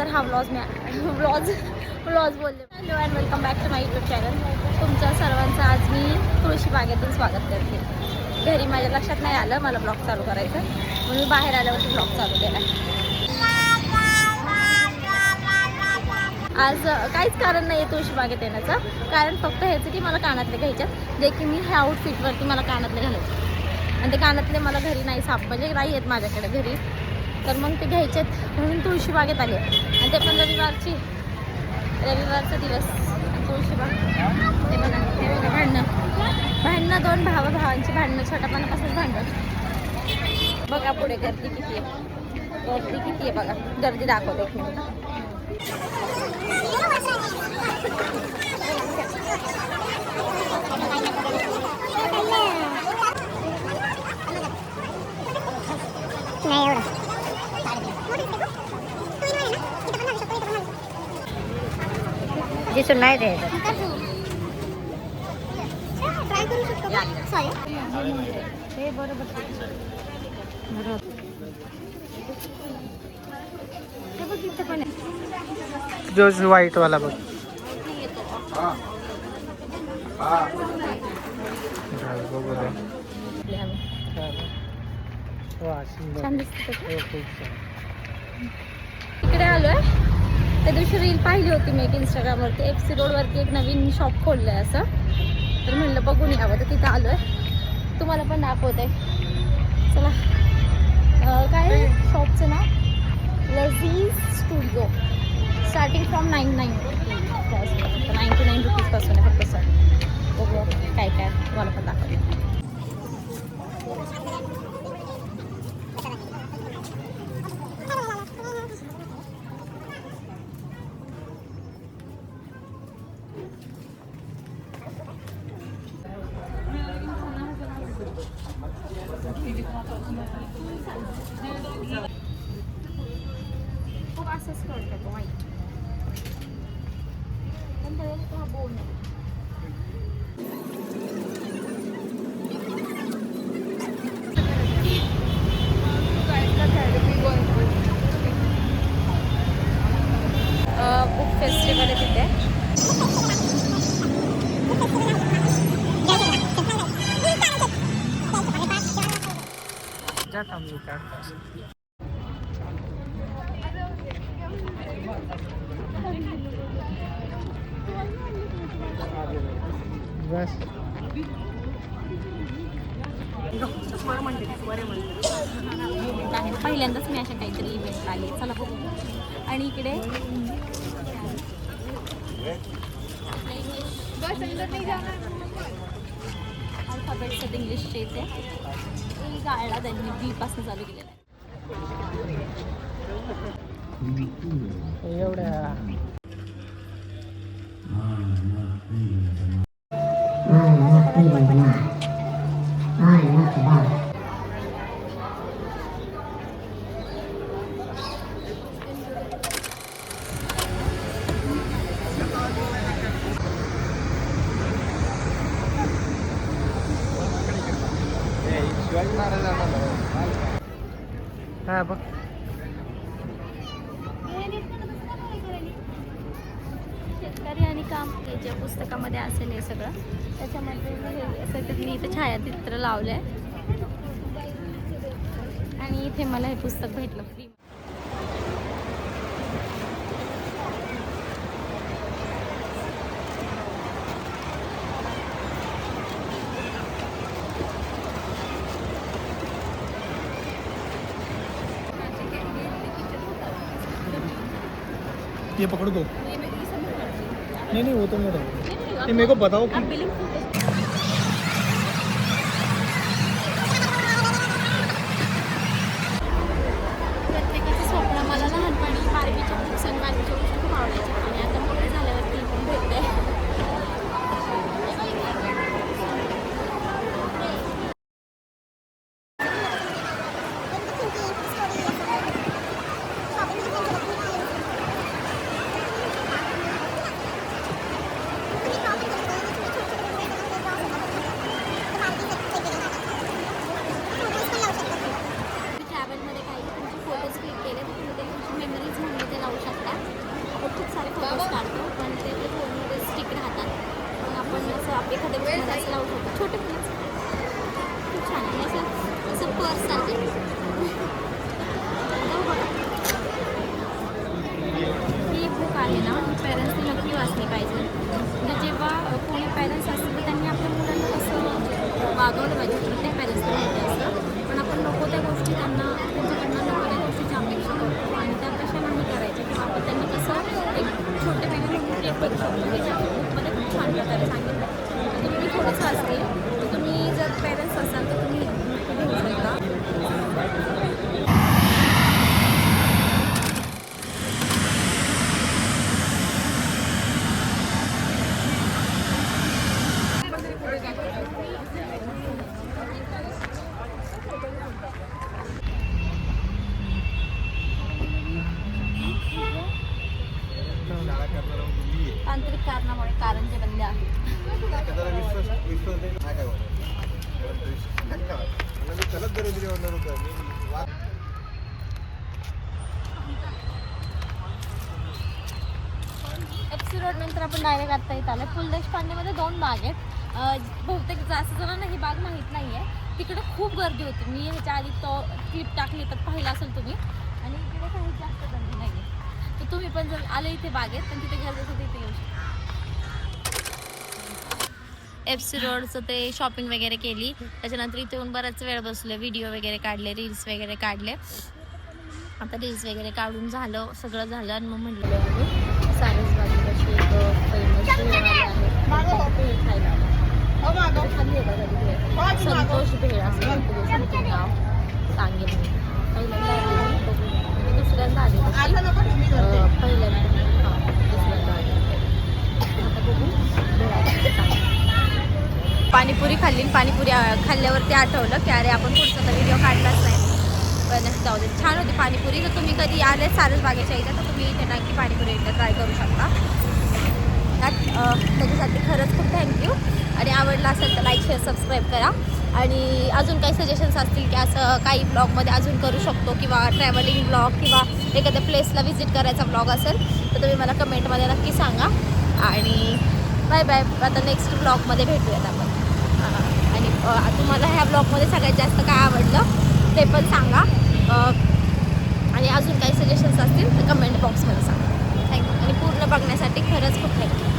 तर हा व्लॉग बोलले. Hello and welcome back to my YouTube channel. तुमच्या सर्वांचं आज मी तुळशी बागेतून स्वागत करते. घरी माझ्या लक्षात नाही आलं मला ब्लॉग चालू करायचं, म्हणून मी बाहेर आल्यावरती ब्लॉग चालू केला. आज काहीच कारण नाही आहे तुळशी बागेत येण्याचं. कारण फक्त ह्याचं की मला कानातले घ्यायच्यात, जे की मी ह्या आउटफिटवरती मला कानातले घालायचे आणि ते कानातले मला घरी नाही म्हणजे नाही आहेत माझ्याकडे घरी, तर मग ते घ्यायचेत म्हणून तुळशी बागेत आले. आणि ते पण रविवारचा दिवस. तुळशीबाग ते बघा, हे बघा भांडणं दोन भावांची भांडणं, छोट्यापणापासूनच भांडणं. बघा पुढे गर्दी किती आहे बघा. गर्दी दाखवते एक मिनिट. दिसून नाही द्यायचं. हे बरोबर जो व्हाईट वाला बघ. इकडे आलोय. त्या दिवशी रील पाहिली होती मी एक इंस्टाग्रामवरती. FC रोडवरती एक नवीन शॉप खोललंय असं, तर म्हणलं बघून यावं, तर तिथं आलोय. तुम्हाला पण दाखवते, चला. काय शॉपचं नाव? लजीज स्टुडिओ. स्टार्टिंग फ्रॉम 99 रुपीजपासून आहे फक्त. सर बघूया काय तुम्हाला पण दाखवते. खूप असंच कळतं तो वाईट, पण त्याला हा बोन आहे. बुक फेस्टिवल आहे तिथे. पहिल्यांदाच मी अशा काहीतरी इव्हेंट आले. चला बघू. आणि इकडे अल्फाबेट्स इंग्लिशचे इथे गाळला त्यांनी बी पासून चालू केलेला आहे. एवढ्या हा बघ. शेतकरी आणि काम हे जे पुस्तकामध्ये असेल हे सगळं, त्याच्यामध्ये मी इथं छायाचित्र लावलंय आणि इथे मला हे पुस्तक भेटलं फ्री. ये पकड़ दो. नहीं वो तो नहीं रहा. ये मेरे को बताओ कि प्रत्येकाचं स्वप्न. मला लहानपणी बार्बीच्या बुक्स आणि बार्बीच्या गोष्टी खूप आवडायच्या आणि आता मोठे झाल्यावरती पण भेटते. पर्समध्ये तुम्हाला असं लावू शकतो. छोटे मुलाचं खूप छान आहे. असं पर्स आहे. ही बुक आहे ना, पॅरेंट्सनी नक्की वाचली पाहिजे. म्हणजे जेव्हा कोणी पॅरेंट्स असतील तर त्यांनी आपल्या मुलांना कसं वागवलं पाहिजे. प्रत्येक पॅरेंट्सला माहिती असतं, पण आपण नको त्या गोष्टी त्यांच्याकडनं नको त्या गोष्टीची अपेक्षा करतो आणि त्या कशा नाही करायच्या किंवा आपण त्यांनी कसं एक छोटे बेबी ट्रीट करू शकतो. हे त्या बुकमध्ये खूप छान प्रकारे सांगितलं. तर तुम्ही थोडंच वाचते, तर तुम्ही जर पॅरेंट्स असाल तर तुम्ही घेऊ शकता. तांत्रिक कारणामुळे कारंजे बंद आहे. FC रोड नंतर आपण डायरेक्ट आता इथं आलो. पु ल देशपांडेमध्ये 2 बाग आहेत. बहुतेक जास्त जणांना ही बाग माहीत नाही आहे. तिकडे खूप गर्दी होती. मी ह्याच्या आधी तो क्लिप टाकली तर पाहिला असेल तुम्ही. आणि इकडे काही जास्त गर्दी नाही आहे. तर तुम्ही पण जर आले इथे बागेत पण तिथे गर्दी असेल तिथे येऊ शकता. FC रोडचं ते शॉपिंग वगैरे केली. त्याच्यानंतर इथे येऊन बराच वेळ बसले, व्हिडिओ वगैरे काढले, रील्स वगैरे काढले. आता रील्स वगैरे काढून झालं, सगळं झालं आणि मग म्हटलं आम्ही सारसबागेपाशी एक फेमस भेळ आहे खायला. खाल्ली आहे का कधी? संतोष भेळ असं नाव सांगेल मी. पहिल्यांदा आले मी, बघू दुसऱ्यांदा आले पहिल्यांदा हां दुसऱ्यांदा आले. आता बघू पाणीपुरी खाल्ली. पाणीपुरी खाल्ल्यावरती आठवलं की अरे आपण पुढचा तर व्हिडिओ काढलाच नाही. पण जाऊ दे, छान होती पाणीपुरी. तर तुम्ही कधी आले सारसबागेच्या इथं तर तुम्ही इथे नक्की पाणीपुरी एकदा ट्राय करू शकता. त्याच्यासाठी खरंच खूप थँक्यू. आणि आवडला असेल तर लाईक शेअर सबस्क्राईब करा. आणि अजून काही सजेशन्स असतील की असं काही ब्लॉगमध्ये अजून करू शकतो किंवा ट्रॅव्हलिंग ब्लॉग किंवा एखाद्या प्लेसला व्हिजिट करायचा ब्लॉग असेल तर तुम्ही मला कमेंटमध्ये नक्की सांगा. आणि बाय बाय. आता नेक्स्ट ब्लॉगमध्ये भेटूयात आपण. आणि तुम्हाला ह्या ब्लॉगमध्ये सगळ्यात जास्त काय आवडलं ते पण सांगा. आणि अजून काही सजेशन्स असतील तर कमेंट बॉक्समध्ये सांगा. थँक्यू. आणि पूर्ण बघण्यासाठी खरंच खूप थँक्यू.